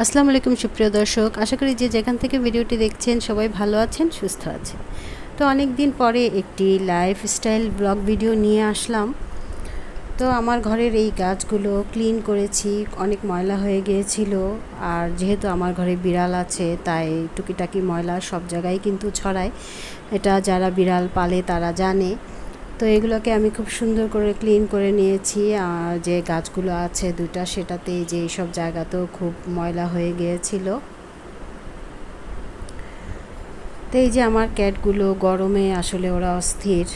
আসসালামু আলাইকুম সুপ্রিয় দর্শক, আশা করি যে যেখান থেকে ভিডিওটি দেখছেন সবাই ভালো আছেন, সুস্থ আছেন। তো অনেক দিন পরে একটি লাইফস্টাইল ব্লগ ভিডিও নিয়ে আসলাম। তো আমার ঘরের এই গাছগুলো ক্লিন করেছি, অনেক ময়লা হয়ে গিয়েছিল। আর যেহেতু আমার ঘরে বিড়াল আছে তাই টুকিটাকি ময়লা সব জায়গায় কিন্তু ছড়ায়, এটা যারা বিড়াল পালে তারা জানে। তো এগুলোকে আমি খুব সুন্দর করে ক্লিন করে নিয়েছি। আর যে গাছগুলো আছে দুটা, সেটাতে যে সব জায়গাতেও খুব ময়লা হয়ে গিয়েছিল। তো এই যে আমার ক্যাটগুলো গরমে আসলে ওরা অস্থির,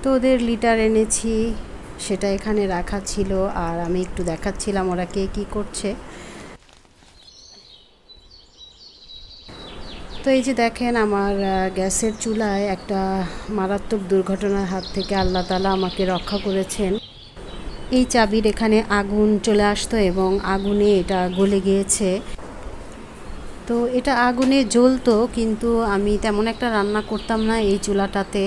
তো ওদের লিটার এনেছি, সেটা এখানে রাখা ছিল। আর আমি একটু দেখাচ্ছিলাম ওরা কে কী করছে। তো এই যে দেখেন, আমার গ্যাসের চুলায় একটা মারাত্মক দুর্ঘটনার হাত থেকে আল্লাহ তাআলা আমাকে রক্ষা করেছেন। এই চাবির এখানে আগুন চলে আসতো এবং আগুনে এটা গলে গিয়েছে। তো এটা আগুনে জ্বলতো, কিন্তু আমি তেমন একটা রান্না করতাম না এই চুলাটাতে,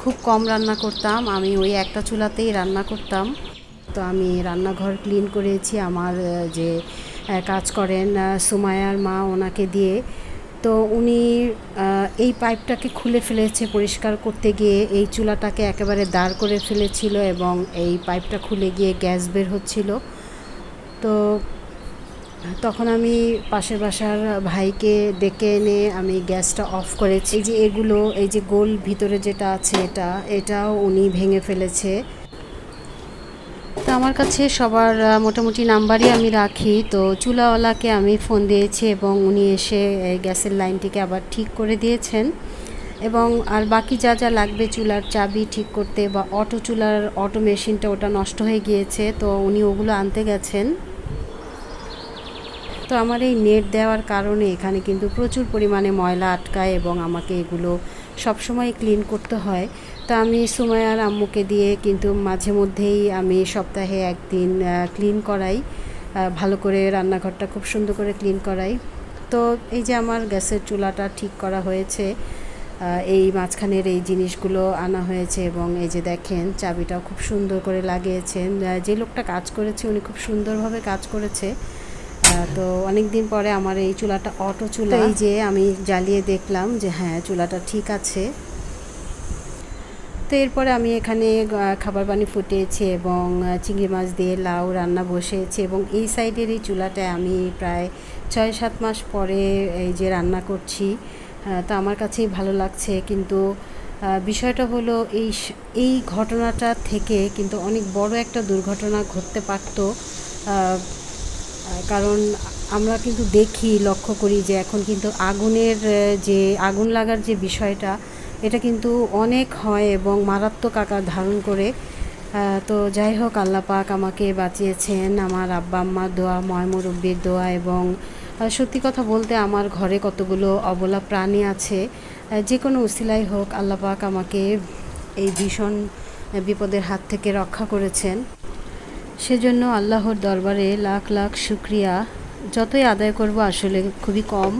খুব কম রান্না করতাম। আমি ওই একটা চুলাতেই রান্না করতাম। তো আমি রান্নাঘর ক্লিন করেছি আমার যে কাজ করেন সুমায়ার মা, ওনাকে দিয়ে। তো উনি এই পাইপটাকে খুলে ফেলেছে পরিষ্কার করতে গিয়ে, এই চুলাটাকে একেবারে দাঁড় করে ফেলেছিল এবং এই পাইপটা খুলে গিয়ে গ্যাস বের হচ্ছিল। তো তখন আমি পাশের বাসার ভাইকে ডেকে এনে আমি গ্যাসটা অফ করেছি। এই যে এগুলো, এই যে গোল ভিতরে যেটা আছে এটাও উনি ভেঙে ফেলেছে। তো আমার কাছে সবার মোটামুটি নাম্বারই আমি রাখি। তো চুলাওয়ালাকে আমি ফোন দিয়েছি এবং উনি এসে গ্যাসের লাইনটিকে আবার ঠিক করে দিয়েছেন। এবং আর বাকি যা যা লাগবে, চুলার চাবি ঠিক করতে বা অটো মেশিনটা ওটা নষ্ট হয়ে গিয়েছে, তো উনি ওগুলো আনতে গেছেন। তো আমার এই নেট দেওয়ার কারণে এখানে কিন্তু প্রচুর পরিমাণে ময়লা আটকায় এবং আমাকে এগুলো সবসময় ক্লিন করতে হয়। তো আমি সুমাইয়ার আম্মুকে দিয়ে কিন্তু মাঝে মধ্যেই আমি সপ্তাহে একদিন ক্লিন করাই, ভালো করে রান্নাঘরটা খুব সুন্দর করে ক্লিন করাই। তো এই যে আমার গ্যাসের চুলাটা ঠিক করা হয়েছে, এই মাঝখানের এই জিনিসগুলো আনা হয়েছে এবং এই যে দেখেন চাবিটাও খুব সুন্দর করে লাগিয়েছেন। যে লোকটা কাজ করেছে উনি খুব সুন্দরভাবে কাজ করেছে। তো অনেক দিন পরে আমার এই চুলাটা অটো চুলা, এই যে আমি জ্বালিয়ে দেখলাম যে হ্যাঁ চুলাটা ঠিক আছে। তো এরপরে আমি এখানে খাবার পানি ফুটিয়েছি এবং চিংড়ি মাছ দিয়ে লাউ রান্না বসিয়েছি এবং এই সাইডের এই চুলাটায় আমি প্রায় 6-7 মাস পরে এই যে রান্না করছি। তো আমার কাছেই ভালো লাগছে। কিন্তু বিষয়টা হলো এই ঘটনাটা থেকে কিন্তু অনেক বড় একটা দুর্ঘটনা ঘটতে পারত। কারণ আমরা কিন্তু দেখি, লক্ষ্য করি যে এখন কিন্তু যে আগুন লাগার যে বিষয়টা, এটা কিন্তু অনেক হয় এবং মারাত্মক আকার ধারণ করে। তো যাই হোক, আল্লাহ পাক আমাকে বাঁচিয়েছেন, আমার আব্বা আম্মার দোয়া, ময়-মুরব্বির দোয়া এবং সত্যি কথা বলতে আমার ঘরে কতগুলো অবলা প্রাণী আছে। যে কোনো উসিলাই হোক, আল্লাহ পাক আমাকে এই ভীষণ বিপদের হাত থেকে রক্ষা করেছেন। সেজন্য আল্লাহর দরবারে লাখ লাখ শুকরিয়া, যতই আদায় করব আসলে খুবই কম।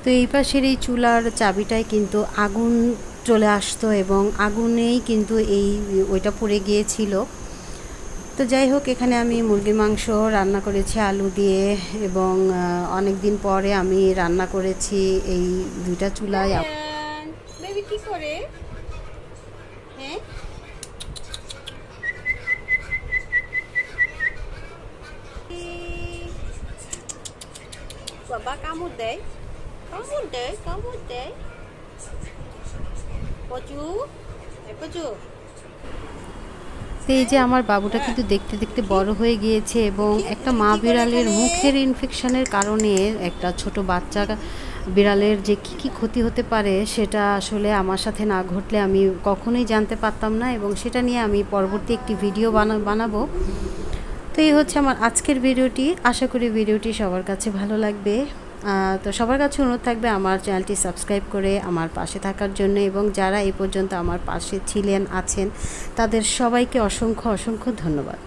তো এই পাশের এই চুলার চাবিটায় কিন্তু আগুন চলে আসতো এবং আগুনেই কিন্তু ওইটা পড়ে গিয়েছিল। তো যাই হোক, এখানে আমি মুরগির মাংস রান্না করেছি আলু দিয়ে এবং অনেক দিন পরে আমি রান্না করেছি এই দুইটা চুলায়। বেবি কি করে? হ্যাঁ, বাবা কামড় দেয়, কামড় দেয় পচু পচু। তো এই যে আমার বাবুটা কিন্তু দেখতে দেখতে বড় হয়ে গিয়েছে এবং একটা মা বিড়ালের মুখের ইনফেকশনের কারণে একটা ছোট বাচ্চা বিড়ালের যে কী ক্ষতি হতে পারে সেটা আসলে আমার সাথে না ঘটলে আমি কখনোই জানতে পারতাম না, এবং সেটা নিয়ে আমি পরবর্তী একটি ভিডিও বানাবো। তো এই হচ্ছে আমার আজকের ভিডিওটি। আশা করি ভিডিওটি সবার কাছে ভালো লাগবে। তো সবার কাছে অনুরোধ থাকবে আমার চ্যানেলটি সাবস্ক্রাইব করে আমার পাশে থাকার জন্য, এবং যারা এই পর্যন্ত আমার পাশে আছেন তাদের সবাইকে অসংখ্য অসংখ্য ধন্যবাদ।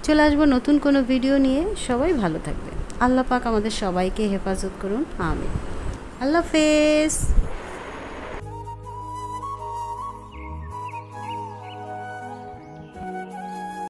চলে আসবো নতুন কোনো ভিডিও নিয়ে। সবাই ভালো থাকবে। আল্লাহ পাক আমাদের সবাইকে হেফাজত করুন, আমিন। আল্লাহ হাফেজ।